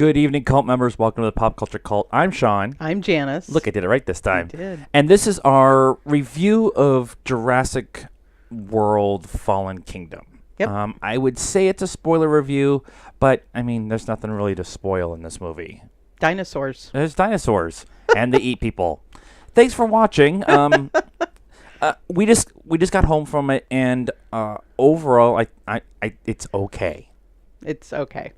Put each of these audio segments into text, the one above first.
Good evening, cult members. Welcome to the Pop Culture Cult. I'm Sean. I'm Janice. Look, I did it right this time. You did. And this is our review of Jurassic World Fallen Kingdom. Yep. I would say it's a spoiler review, but, I mean, there's nothing really to spoil in this movie. Dinosaurs. There's dinosaurs, and they eat people. Thanks for watching. We just got home from it, and overall, it's okay. It's okay.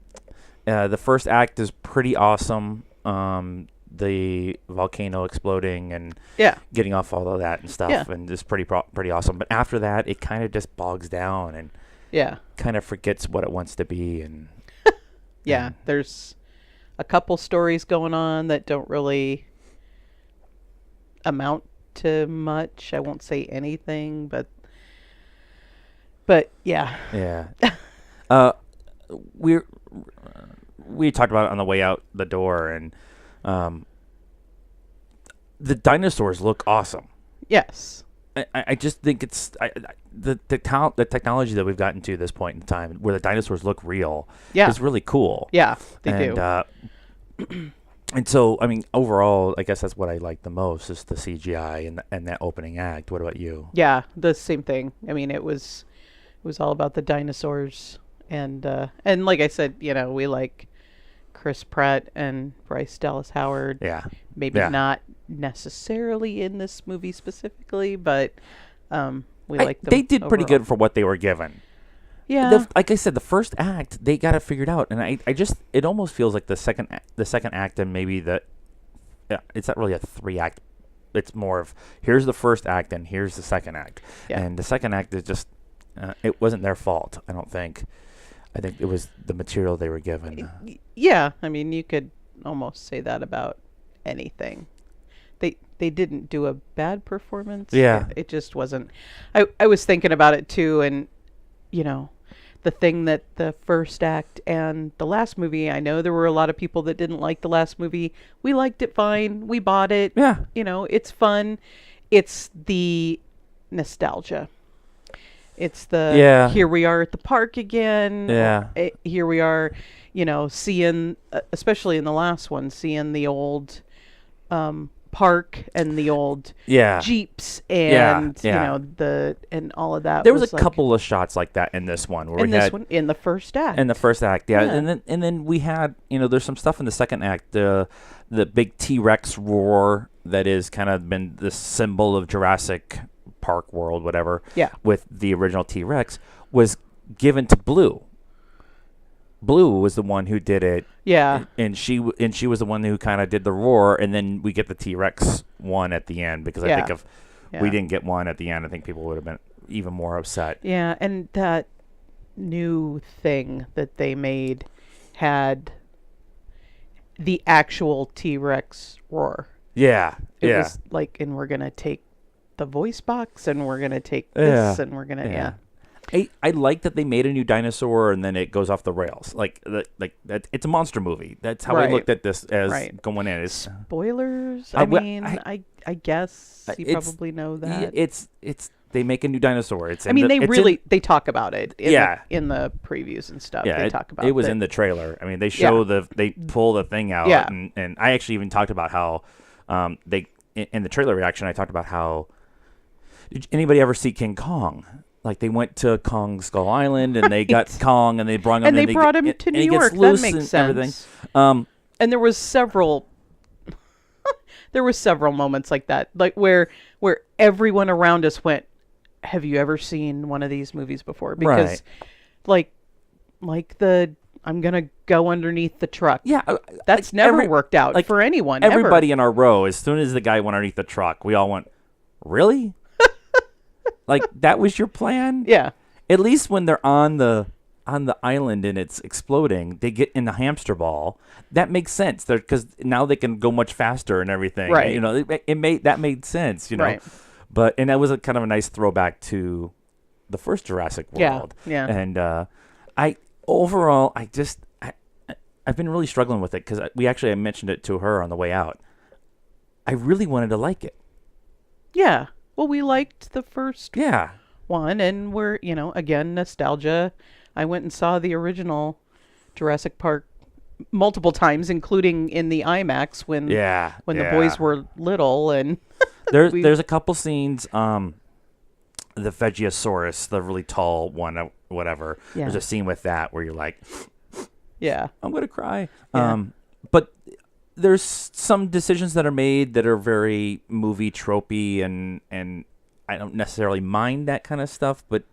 The first act is pretty awesome. The volcano exploding and getting off all of that and stuff, and it's pretty awesome. But after that, it kind of just bogs down and kind of forgets what it wants to be. And there's a couple stories going on that don't really amount to much. I won't say anything, but yeah. We talked about it on the way out the door, and the dinosaurs look awesome. Yes. I just think it's the technology that we've gotten to this point in time, where the dinosaurs look real, is really cool. Yeah, they do. And so, I mean, overall, I guess that's what I like the most is the CGI and that opening act. What about you? Yeah, the same thing. I mean, it was all about the dinosaurs, and like I said, we like Chris Pratt and Bryce Dallas Howard. Yeah. Maybe not necessarily in this movie specifically, but we like them. They did pretty overall. good for what they were given. Yeah. Like I said, the first act, they got it figured out. And it almost feels like the second act and maybe it's not really a 3-act. It's more of, here's the first act and here's the second act. Yeah. And the second act is just, it wasn't their fault, I don't think. I think it was the material they were given. Yeah. I mean, you could almost say that about anything. They didn't do a bad performance. Yeah. It just wasn't. I was thinking about it too, and the thing that the first act and the last movie, I know there were a lot of people that didn't like the last movie. We liked it fine. We bought it. Yeah. It's fun. It's the nostalgia. It's the here we are at the park again. Yeah. Here we are, seeing, especially in the last one, seeing the old park and the old Jeeps and and all of that. There was a couple of shots like that in this one. In the first act. In the first act, and then we had there's some stuff in the second act. The big T-Rex roar that is kind of been the symbol of Jurassic Park world, whatever. Yeah. With the original T-Rex was given to Blue. Blue was the one who did it. Yeah. And she was the one who kind of did the roar, and then we get the T-Rex one at the end, because I think if we didn't get one at the end, I think people would have been even more upset. Yeah, and that new thing that they made had the actual T-Rex roar. Yeah. It was like, and we're going to take the voice box, and we're going to take this, and we're going to, I like that they made a new dinosaur and then it goes off the rails. Like that. It's a monster movie. That's how I looked at this as going in. It's spoilers. I guess you probably know that. It's they make a new dinosaur. They talk about it. In the previews and stuff. Yeah, they talk about it was in the trailer. I mean, they show they pull the thing out. Yeah. And I actually even talked about how they in the trailer reaction. I talked about how. Did anybody ever see King Kong? Like, they went to Kong Skull Island, and they got Kong, and they brought him. And they brought him to New York. That makes sense. And there was several. There were several moments like that, like where everyone around us went, "Have you ever seen one of these movies before?" Because, like the I'm gonna go underneath the truck. Yeah, that's never worked out for anyone. Everybody in our row, as soon as the guy went underneath the truck, we all went, "Really?" Like, that was your plan? Yeah. At least when they're on the island and it's exploding, they get in the hamster ball. That makes sense. Because now they can go much faster and everything. Right. That made sense. Right. But that was a kind of a nice throwback to the first Jurassic World. Yeah. And I've been really struggling with it because I mentioned it to her on the way out. I really wanted to like it. Yeah. Well, we liked the first one, and we're, again, nostalgia. I went and saw the original Jurassic Park multiple times, including in the IMAX when the boys were little. And there's a couple scenes. The Vegiasaurus, the really tall one, whatever. Yeah. There's a scene with that where you're like, yeah, I'm gonna cry. Yeah. But there's some decisions that are made that are very movie tropey, and I don't necessarily mind that kind of stuff, but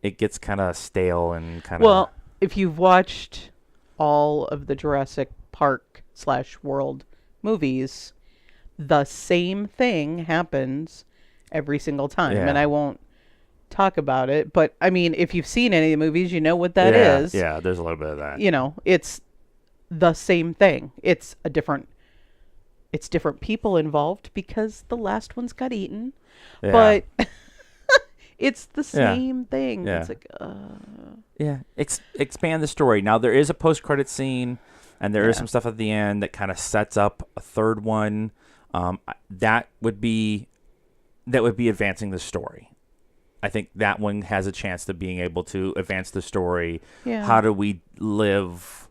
it gets kind of stale and kind of. Well, if you've watched all of the Jurassic Park / World movies, the same thing happens every single time, and I won't talk about it, but I mean, if you've seen any of the movies, you know what that is. Yeah, there's a little bit of that. You know, it's the same thing. It's different people involved because the last one's got eaten, but it's the same thing. Yeah. It's like, expand the story. Now there is a post-credit scene, and there is some stuff at the end that kind of sets up a third one. That would be advancing the story. I think that one has a chance to being able to advance the story. Yeah. How do we live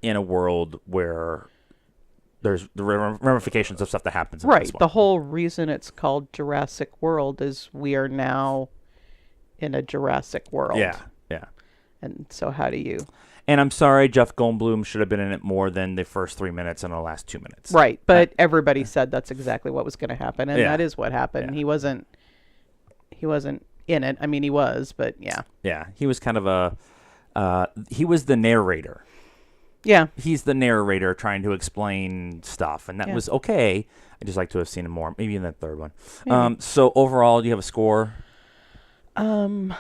in a world where there's the ramifications of stuff that happens in this one? The whole reason it's called Jurassic World is we are now in a Jurassic world. Yeah. And so how do you... And I'm sorry, Jeff Goldblum should have been in it more than the first 3 minutes and the last 2 minutes. Right, but everybody said that's exactly what was going to happen, and that is what happened. Yeah. He wasn't in it. I mean, he was, but yeah. Yeah, he was kind of he was the narrator. Yeah. He's the narrator trying to explain stuff, and that was okay. I'd just like to have seen him more, maybe in the third one. So overall, do you have a score? I'm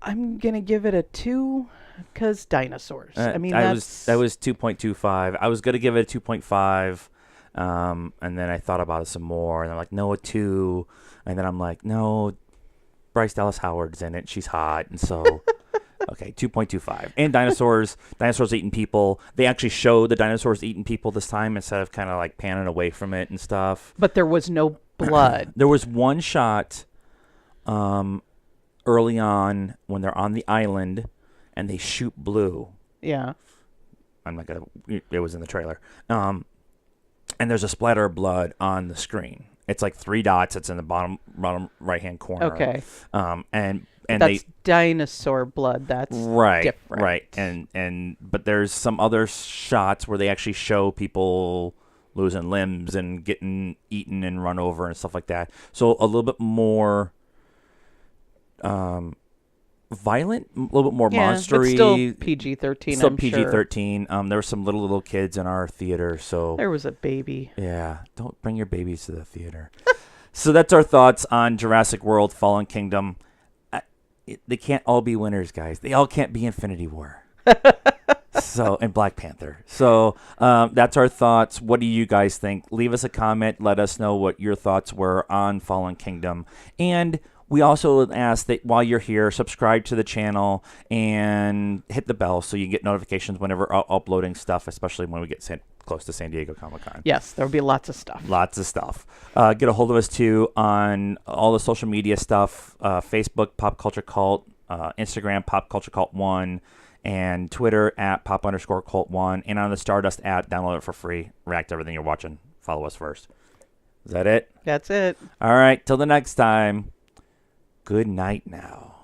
going to give it a 2 because dinosaurs. I mean, that was 2.25. I was going to give it a 2.5, and then I thought about it some more, and I'm like, no, a 2. And then I'm like, no, Bryce Dallas Howard's in it. She's hot. And so, okay, 2.25. And dinosaurs eating people. They actually show the dinosaurs eating people this time instead of kind of like panning away from it and stuff. But there was no blood. There was one shot early on when they're on the island and they shoot blue. Yeah. I'm not going to, it was in the trailer. And there's a splatter of blood on the screen. It's like 3 dots. It's in the bottom right-hand corner. Okay. And that's dinosaur blood. That's different. Right. But there's some other shots where they actually show people losing limbs and getting eaten and run over and stuff like that. So a little bit more violent, a little bit more monstery. But still PG-13. Still PG-13. There were some little kids in our theater, so there was a baby. Yeah, don't bring your babies to the theater. So that's our thoughts on Jurassic World: Fallen Kingdom. They can't all be winners, guys. They all can't be Infinity War. And Black Panther. So that's our thoughts. What do you guys think? Leave us a comment. Let us know what your thoughts were on Fallen Kingdom. And we also ask that while you're here, subscribe to the channel and hit the bell so you get notifications whenever uploading stuff, especially when we get close to San Diego Comic-Con. Yes, there'll be lots of stuff. Get a hold of us, too, on all the social media stuff, Facebook, PopCultureCult, Instagram, PopCultureCult1, and Twitter at @Pop_Cult1, and on the Stardust app, download it for free. React to everything you're watching. Follow us first. Is that it? That's it. All right, till the next time. Good night now.